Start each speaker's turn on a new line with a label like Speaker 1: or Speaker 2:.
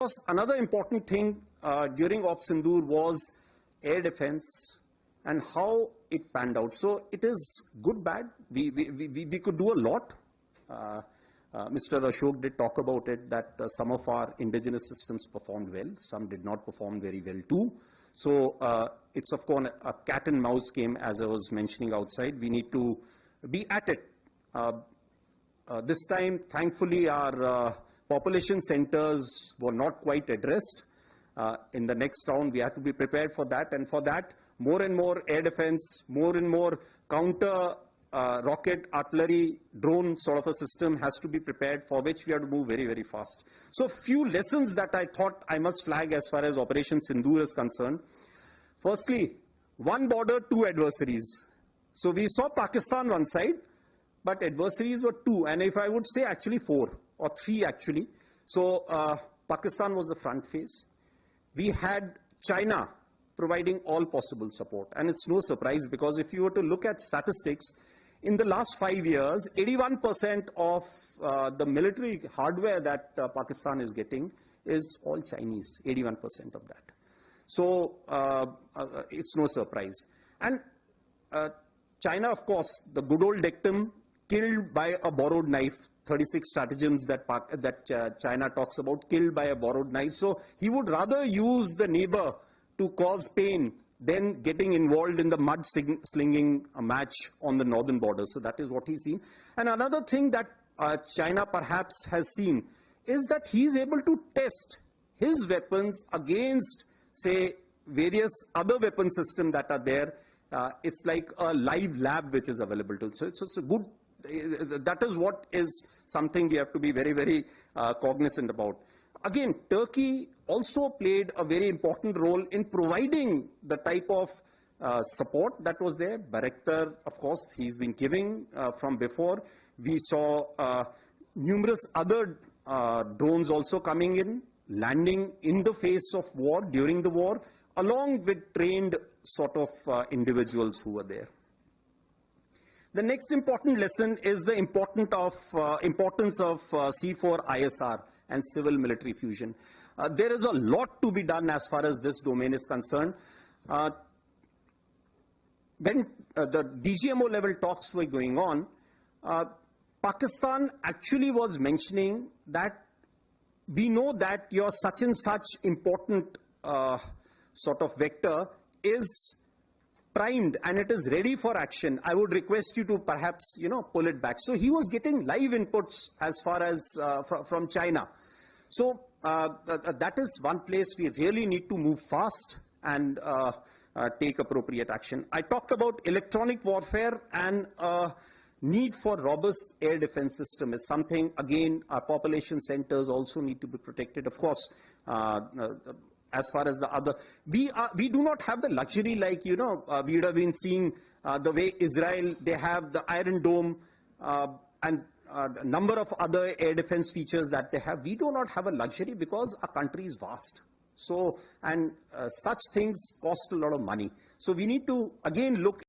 Speaker 1: course, another important thing during Op Sindoor was air defense and how it panned out. So it is good, bad. We could do a lot. Mr. Ashok did talk about it, that some of our indigenous systems performed well, some did not perform very well too. So it's of course a cat and mouse game, as I was mentioning outside. We need to be at it. This time, thankfully, our population centers were not quite addressed. In the next round, we have to be prepared for that, and for that, more and more air defense, more and more counter rocket, artillery, drone sort of a system has to be prepared, for which we have to move very, very fast. So few lessons that I thought I must flag as far as Operation Sindoor is concerned. Firstly, one border, two adversaries. So we saw Pakistan one side, but adversaries were two, and if I would say actually four or three actually. So Pakistan was the front face. We had China providing all possible support, and it's no surprise, because if you were to look at statistics, in the last 5 years, 81% of the military hardware that Pakistan is getting is all Chinese, 81% of that. So it's no surprise. And China, of course, the good old dictum, killed by a borrowed knife, 36 stratagems that China talks about, killed by a borrowed knife. So he would rather use the neighbor to cause pain than getting involved in the mud slinging match on the northern border. So that is what he's seen. And another thing that China perhaps has seen is that he's able to test his weapons against, say, various other weapon systems that are there. It's like a live lab which is available to. So it's a good, that is what is something we have to be very, very cognizant about. Again, Turkey also played a very important role in providing the type of support that was there. Bayraktar, of course, he's been giving from before. We saw numerous other drones also coming in, landing in the face of war, during the war, along with trained sort of individuals who were there. The next important lesson is the importance of C4 ISR and civil military fusion. There is a lot to be done as far as this domain is concerned. When the DGMO-level talks were going on, Pakistan actually was mentioning that we know that your such and such important sort of vector is primed and it is ready for action. I would request you to perhaps, pull it back. So he was getting live inputs as far as from China. So that is one place we really need to move fast and take appropriate action. I talked about electronic warfare, and need for robust air defense system is something, again, our population centers also need to be protected. Of course, as far as the other, we do not have the luxury, like, we would have been seeing the way Israel, they have the Iron Dome and a number of other air defense features that they have. We do not have a luxury because our country is vast. So, and such things cost a lot of money. So we need to again look